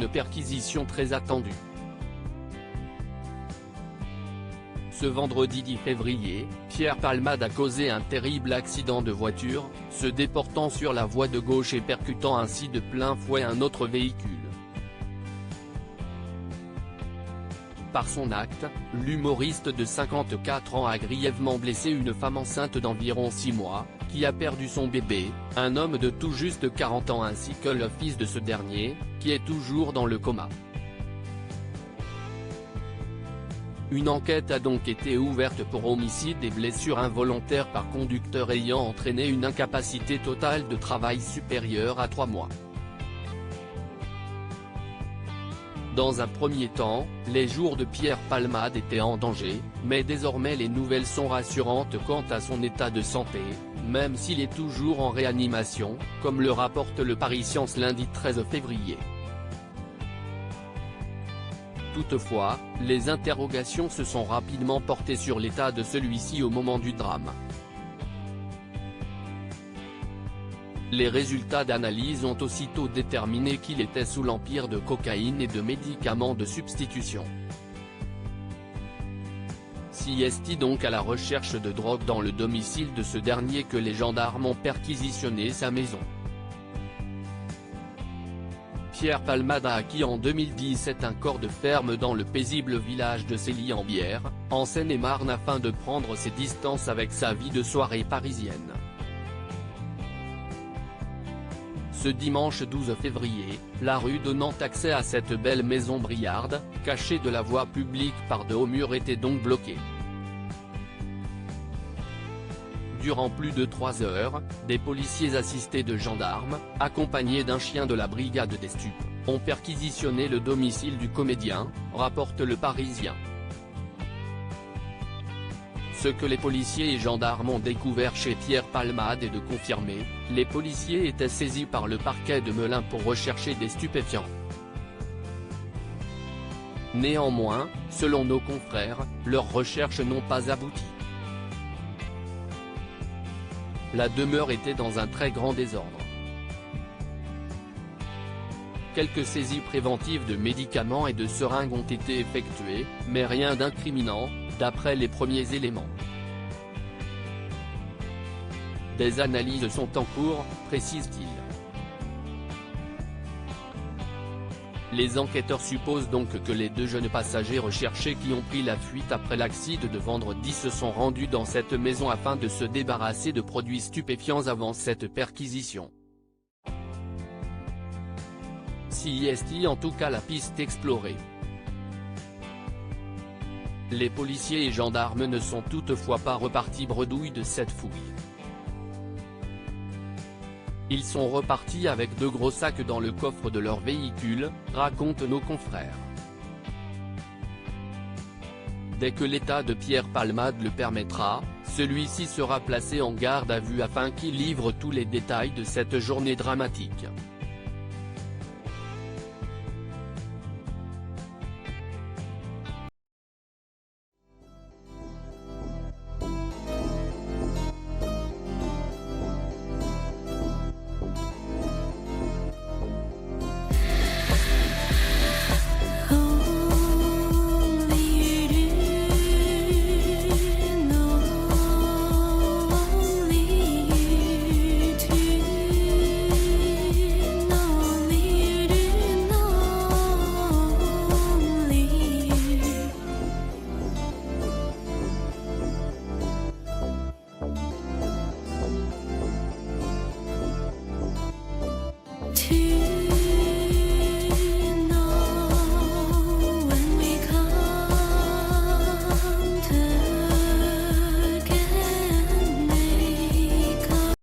une perquisition très attendue. Ce vendredi 10 février, Pierre Palmade a causé un terrible accident de voiture, se déportant sur la voie de gauche et percutant ainsi de plein fouet un autre véhicule. Par son acte, l'humoriste de 54 ans a grièvement blessé une femme enceinte d'environ 6 mois, qui a perdu son bébé, un homme de tout juste 40 ans ainsi que le fils de ce dernier, qui est toujours dans le coma. Une enquête a donc été ouverte pour homicide et blessure involontaire par conducteur ayant entraîné une incapacité totale de travail supérieure à 3 mois. Dans un premier temps, les jours de Pierre Palmade étaient en danger, mais désormais les nouvelles sont rassurantes quant à son état de santé, même s'il est toujours en réanimation, comme le rapporte le Paris Science lundi 13 février. Toutefois, les interrogations se sont rapidement portées sur l'état de celui-ci au moment du drame. Les résultats d'analyse ont aussitôt déterminé qu'il était sous l'empire de cocaïne et de médicaments de substitution. CIST donc à la recherche de drogue dans le domicile de ce dernier que les gendarmes ont perquisitionné sa maison. Pierre Palmade a acquis en 2017 un corps de ferme dans le paisible village de Célie-en-Bière, en Seine-et-Marne afin de prendre ses distances avec sa vie de soirée parisienne. Ce dimanche 12 février, la rue donnant accès à cette belle maison briarde, cachée de la voie publique par de hauts murs était donc bloquée. Durant plus de 3 heures, des policiers assistés de gendarmes, accompagnés d'un chien de la brigade des stupes, ont perquisitionné le domicile du comédien, rapporte Le Parisien. Ce que les policiers et gendarmes ont découvert chez Pierre Palmade est de confirmer, les policiers étaient saisis par le parquet de Melun pour rechercher des stupéfiants. Néanmoins, selon nos confrères, leurs recherches n'ont pas abouti. La demeure était dans un très grand désordre. Quelques saisies préventives de médicaments et de seringues ont été effectuées, mais rien d'incriminant, d'après les premiers éléments. Des analyses sont en cours, précise-t-il. Les enquêteurs supposent donc que les 2 jeunes passagers recherchés qui ont pris la fuite après l'accident de vendredi se sont rendus dans cette maison afin de se débarrasser de produits stupéfiants avant cette perquisition. CIST en tout cas la piste explorée. Les policiers et gendarmes ne sont toutefois pas repartis bredouilles de cette fouille. Ils sont repartis avec 2 gros sacs dans le coffre de leur véhicule, racontent nos confrères. Dès que l'état de Pierre Palmade le permettra, celui-ci sera placé en garde à vue afin qu'il livre tous les détails de cette journée dramatique.